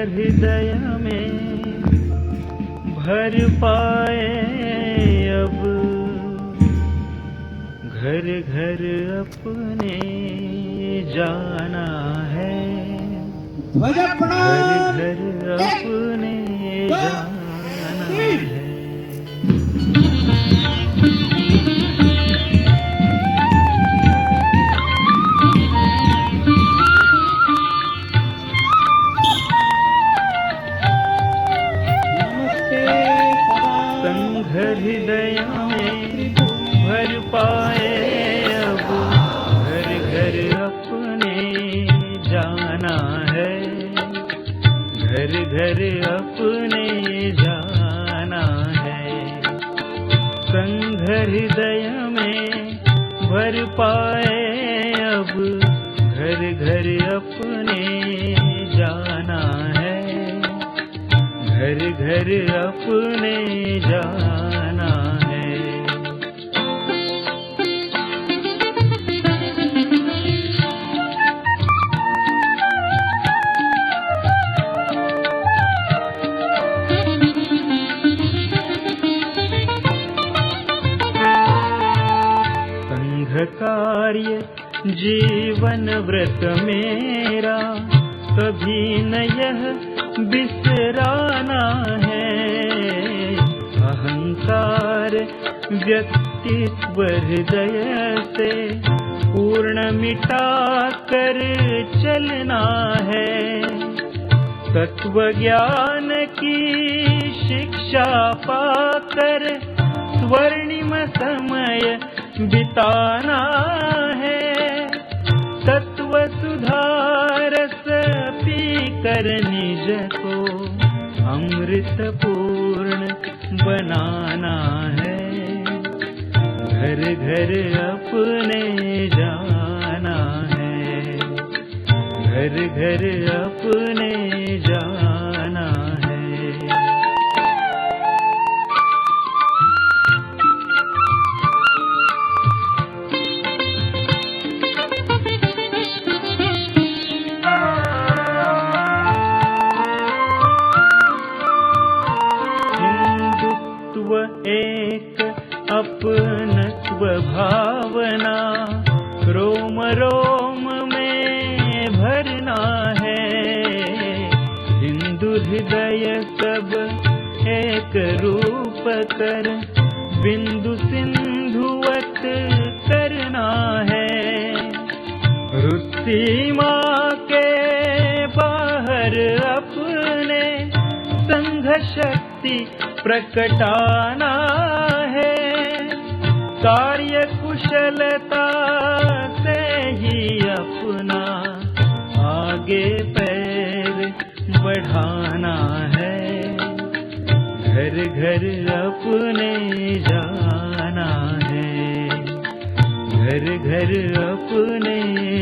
हृदय में भर पाए अब, घर घर अपने जाना है, ध्वज घर प्रणाम। घर अपने जाना है। नमस्ते संघ हृदय में भर पाए अब, घर घर अपने जाना है, घर घर अपने जाना है। संघ हृदय में भर पाए अब, घर घर अपने जाना है, घर घर अपने जाना है। संघ कार्य जीवन व्रत मेरा, कभी न यह बिसराना है। अहंकार व्यक्तित्व हृदय से पूर्ण मिटा कर चलना है। तत्व ज्ञान की शिक्षा पाकर स्वर्णिम समय बिताना है। तत्व सुधारस पी कर निज को अमृत पूर्ण बनाना है। घर घर अपने जाना है, घर घर अपने जाना है। एक अपनत्व भावना रोम रोम में भरना है। हिंदू हृदय सब एक रूप कर बिंदु सिंधुवत करना है। रुसीमा के बाहर अपने संघ शक्ति प्रकटाना है। कार्य कुशलता से ही अपना आगे पैर बढ़ाना है। घर घर अपने जाना है, घर घर अपने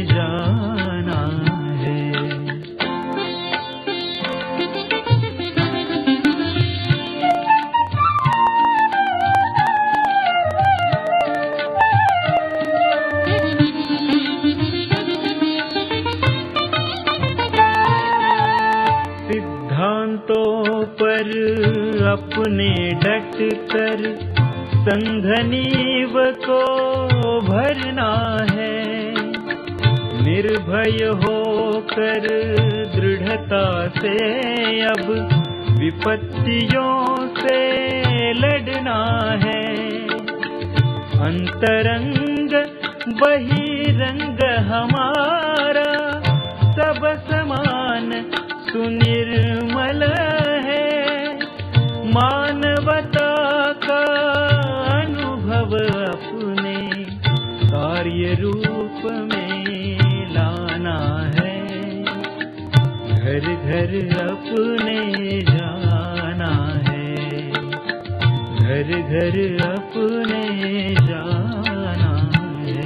जाना है। सिद्धांतों पर अपने डट कर संघ नींव को भरना है। निर्भय होकर दृढ़ता से अब विपत्तियों से लड़ना है। अंतरंग बहिरंग हमारा सब समान सुनिर्मल है। मानवता का अनुभव अपने कार्य रूप में लाना है। घर घर अपने जाना है, घर घर अपने जाना है।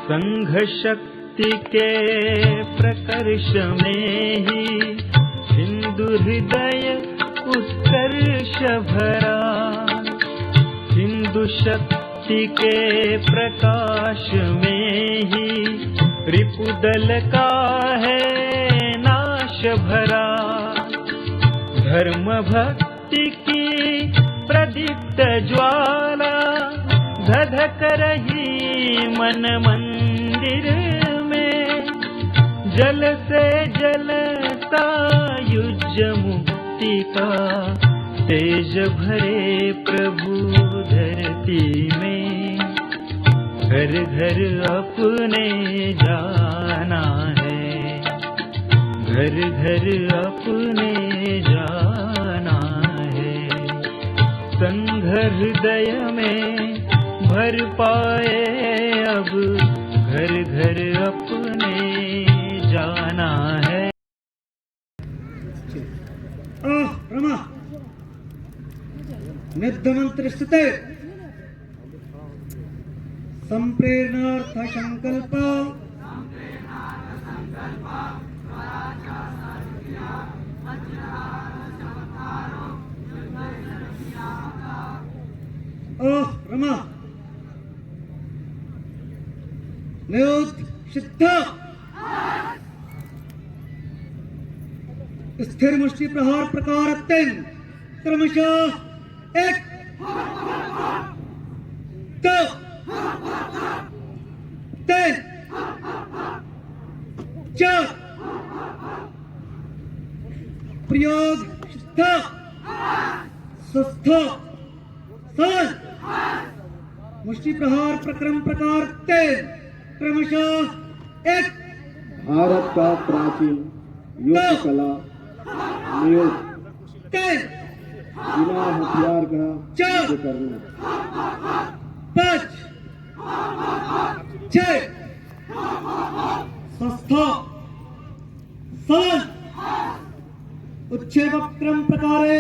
संघ शक्ति भक्ति के प्रकर्ष में ही हिंदू हृदय उत्कर्ष भरा। हिंदू शक्ति के प्रकाश में ही रिपुदल का है नाश भरा। धर्म भक्ति की प्रदीप्त ज्वाला धधक रही मन मंदिर में। जल से जलता युज मुक्ति का तेज भरे प्रभु धरती में। घर घर अपने जाना है, घर घर अपने जाना है। संघ हृदय में भर पाए अब घर घर अपने जाना है। रमा निद्यमंत्र स्थिते संप्रेरणार्थ संकल्प रमा नियुक्त सिद्ध स्थिर मुष्टि प्रहार प्रकार अत्यंत क्रमशः 1 2 3 4 प्रयोग सिद्ध स्वस्थ सरल मुष्टि प्रहार प्रक्रम प्रकार 3 क्रमशः 1 भारत का प्राचीन युद्ध कला नियुक्त 3 बिना हथियार का चार। युद्ध करना 5 6 स्वस्थ सरल उच्छेद क्रम प्रकारे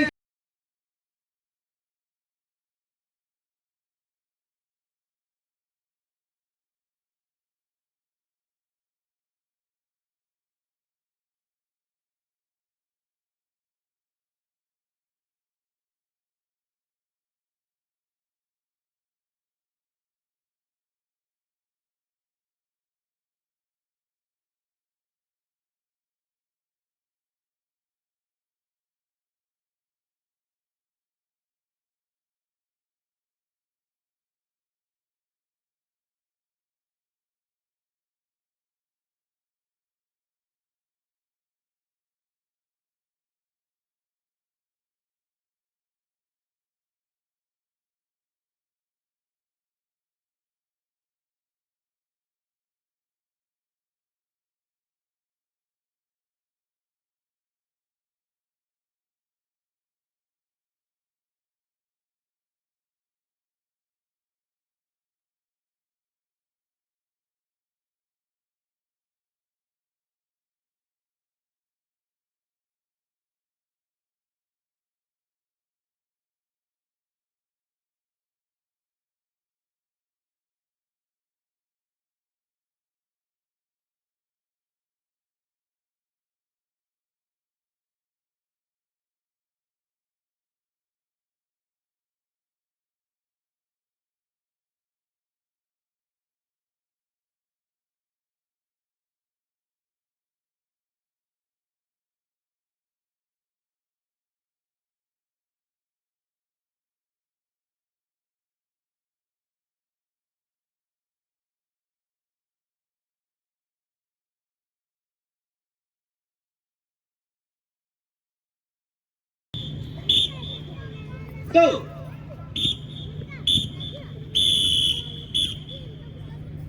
तो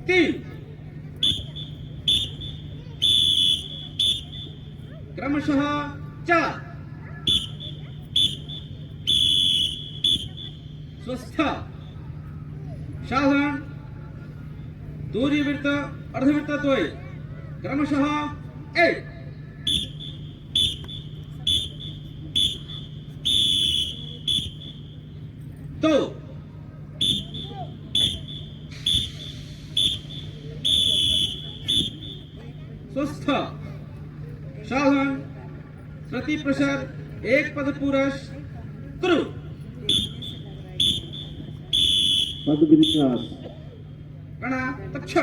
तीन क्रमशः 4 स्वस्थ साधारण दूरीवृत्त अर्धवृत्त द्वय क्रमशः 1 2 3 सावधान श्रुति प्रसर एक पद पुरुष कुरु पद विन्यास गणा तक्ष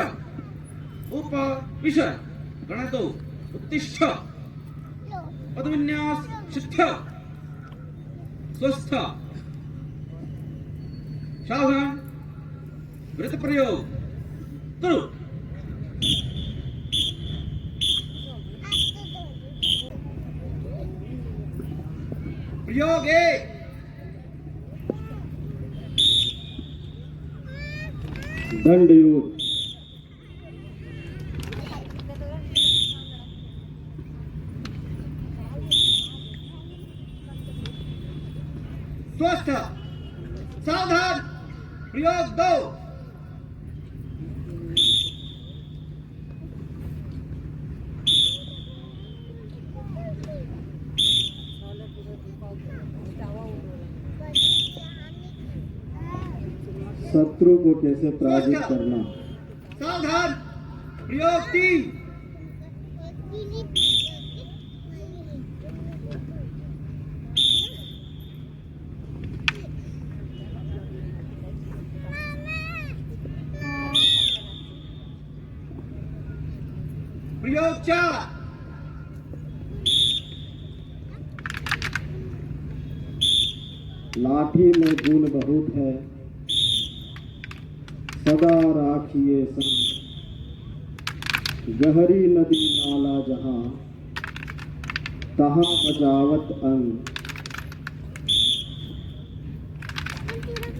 उप विसर गणा दो उत्तिष्ठ पद विन्यास शिष्ठ स्वस्थ सावधान वृत्त प्रयोग करो प्रयोग एक दंड युद्ध स्वस्थ सावधान प्रयोग दो शत्रु को कैसे पराजित करना सावधान प्रयोग तीन प्रयोग चार लाठी में गुण बहुत है सदा राखिए संग गहरी नदी नाला जहां तहां बजावत अंग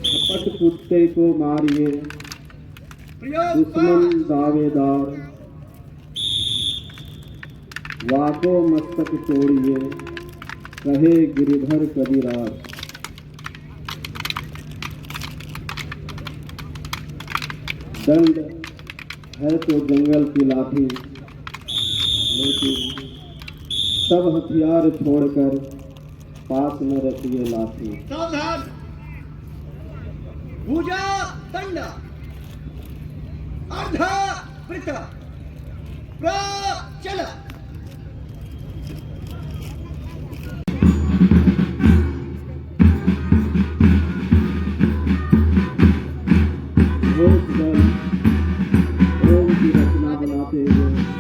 कपट कुत्ते को मारिए प्रयोग दुश्मन पांच दावेदार वाको मस्तक तोड़िए कहे गिरिधर कबीराज दंड है तो जंगल की लाठी लेकिन सब हथियार छोड़कर पास में रखिए लाठी सावधान भुजा दंड अर्ध वृत्त प्रचल घोष दल ओम की रचना बनाते हुए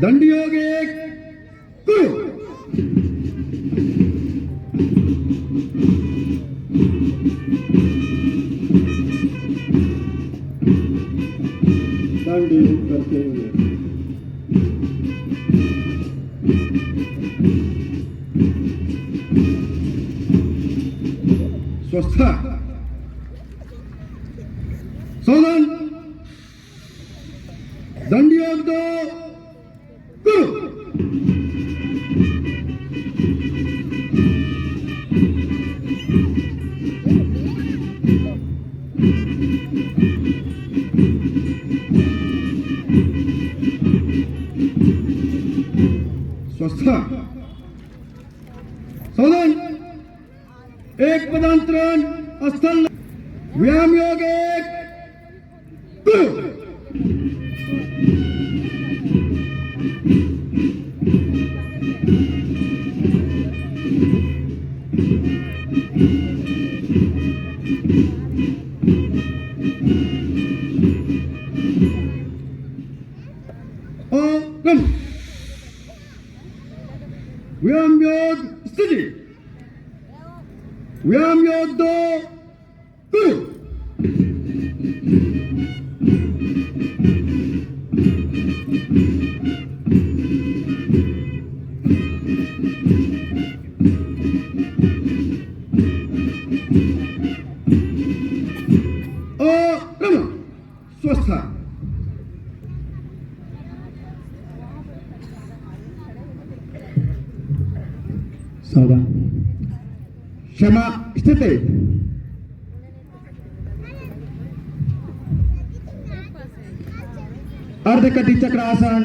दंड योग एक कुरु दंड युद्ध करते हुए स्वस्थ सावधान एक पदांतरण स्थल व्यायाम योग एक करो रन व्यायाम योग स्थिति व्यायाम योग दो करो स्वस्थ सावधान क्षमा स्थिति अर्धकटी चक्रासन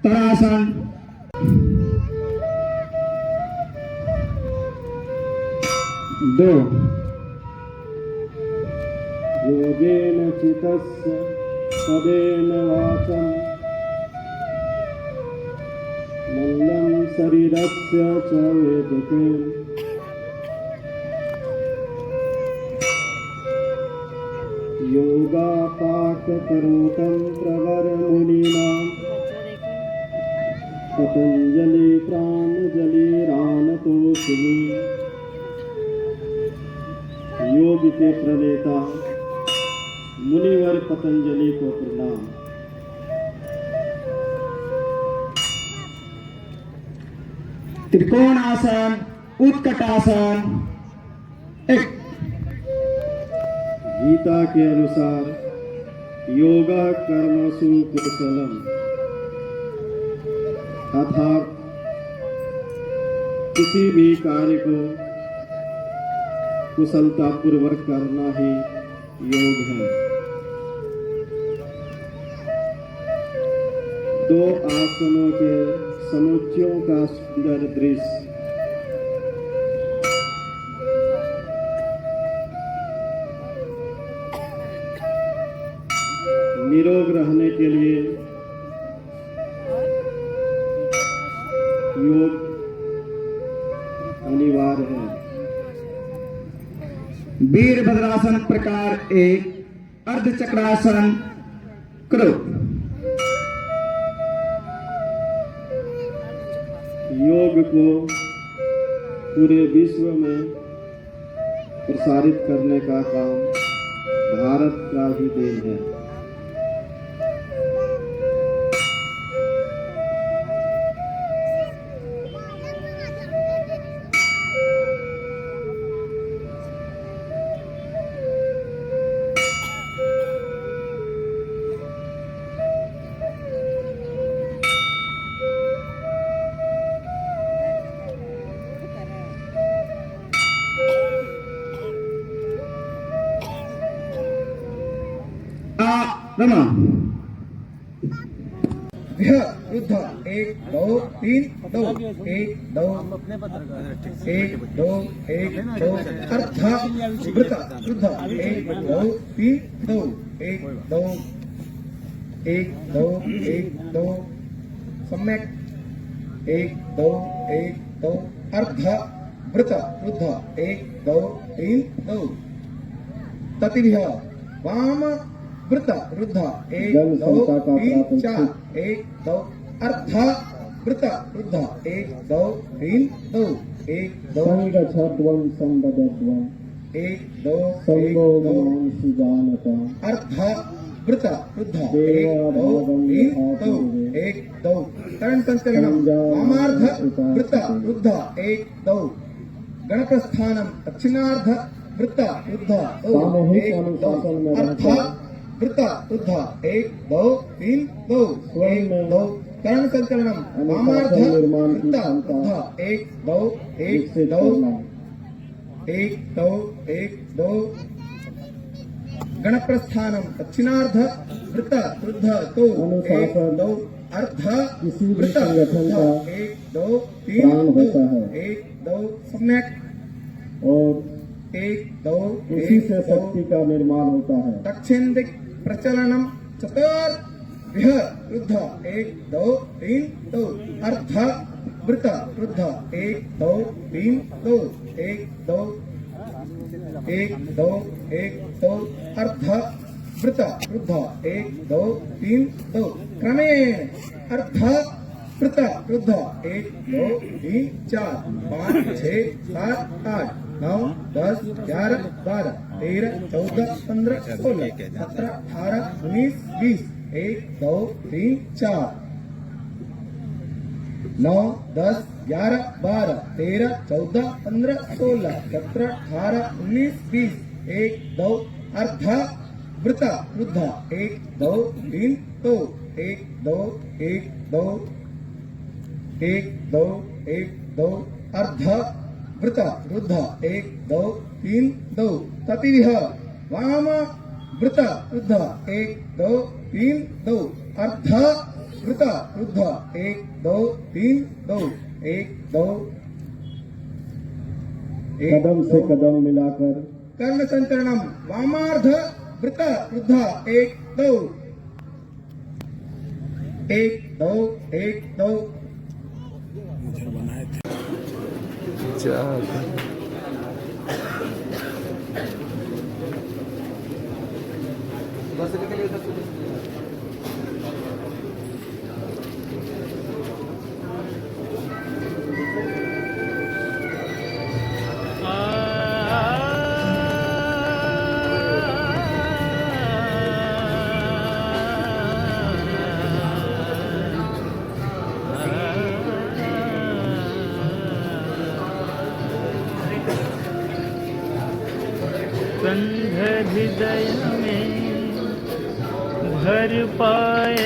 तरासन दो योगेन चितस्य पदेन वाचं मल्लं शरीरस्य च वेदके योगापाककरोतं प्रवरमुनीनां पतञ्जलि प्राणजलिरानतोषिणी योग के प्रणेता मुनिवर पतंजलि को प्रणाम। त्रिकोण आसन उत्कट आसन एक गीता के अनुसार योगा कर्मसु कुशलम अर्थात किसी भी कार्य को कुशलता पूर्वक करना ही योग है। दो आसनों के समुच्चयों का सुंदर दृश्य निरोग रहने के लिए योग अनिवार्य है। वीरभद्रासन प्रकार एक अर्धचक्रासन करो योग को पूरे विश्व में प्रसारित करने का काम भारत का ही देन है। रमा युद्ध एक दो तीन दो एक दो एक दो एक दो अर्थ वृत युद्ध एक दो तीन दो एक दो एक दो एक दो सम्यक एक दो अर्थ वृत युद्ध एक दो तीन दो ततिभ्य वाम वृत रुद्ध एक दो तीन चार एक दो अर्ध वृत रुद्ध एक दो तीन दो एक दो संगच्छध्वं संबद्धध्वं एक दो संबोधनांशुजानता अर्ध वृत रुद्ध एक दो तीन दो एक दो करण संस्करणम वामार्ध वृत रुद्ध एक दो गणप्रस्थानम दक्षिणार्ध वृत रुद्ध एक दो अर्ध वृत रुद्ध एक दो तीन दो एक दो करण संकलनम वामार्ध वृत्त रुद्ध एक दो एक दो गणप्रस्थानम दक्षिणार्ध वृत्त रुद्ध तो एक दो अर्ध किसी भी वृत संगठन का 1 2 3 प्राण होता है। 1 2 सम्यक और 1 2 उसी से शक्ति का निर्माण होता है। दक्षिण दिक प्रचलनम चतुर्विह वृद्ध 1 2 3 2 अर्ध वृत वृद्ध 1 2 3 2 1 2 1 2 1 2 अर्ध वृत वृद्ध 1 2 3 2 क्रमेण अर्ध वृत वृद्ध 1 2 3 4 5 6 7 8 9 10 11 12 13 14 15 16 17 18 19 20 1 2 3 4 9 10 11 12 13 14 15 16 17 18 19 20 1 2 अर्ध वृत वृद्ध 1 2 3 2 1 2 1 2 1 2 1 2 अर्ध वृत वृद्ध 1 2 3 2 ततिविह वाम वृत वृद्ध 1 2 3 2 अर्ध वृत वृद्ध 1 2 3 2 1 2 कदम से कदम मिलाकर कर्ण संचरणम वामार्ध वृत वृद्ध 1 2 1 2 1 2 संघ हृदय में भर पाए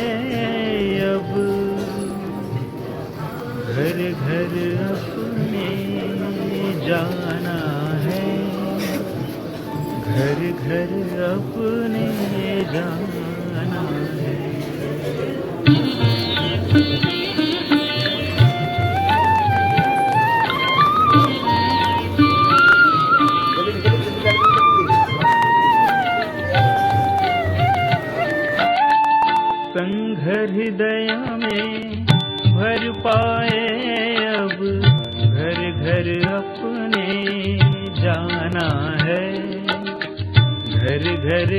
अब घर घर अपने जाना है, घर घर अपने जाना है। संघ हृदय में भर पाए अब घर घर अपने जाना है, घर घर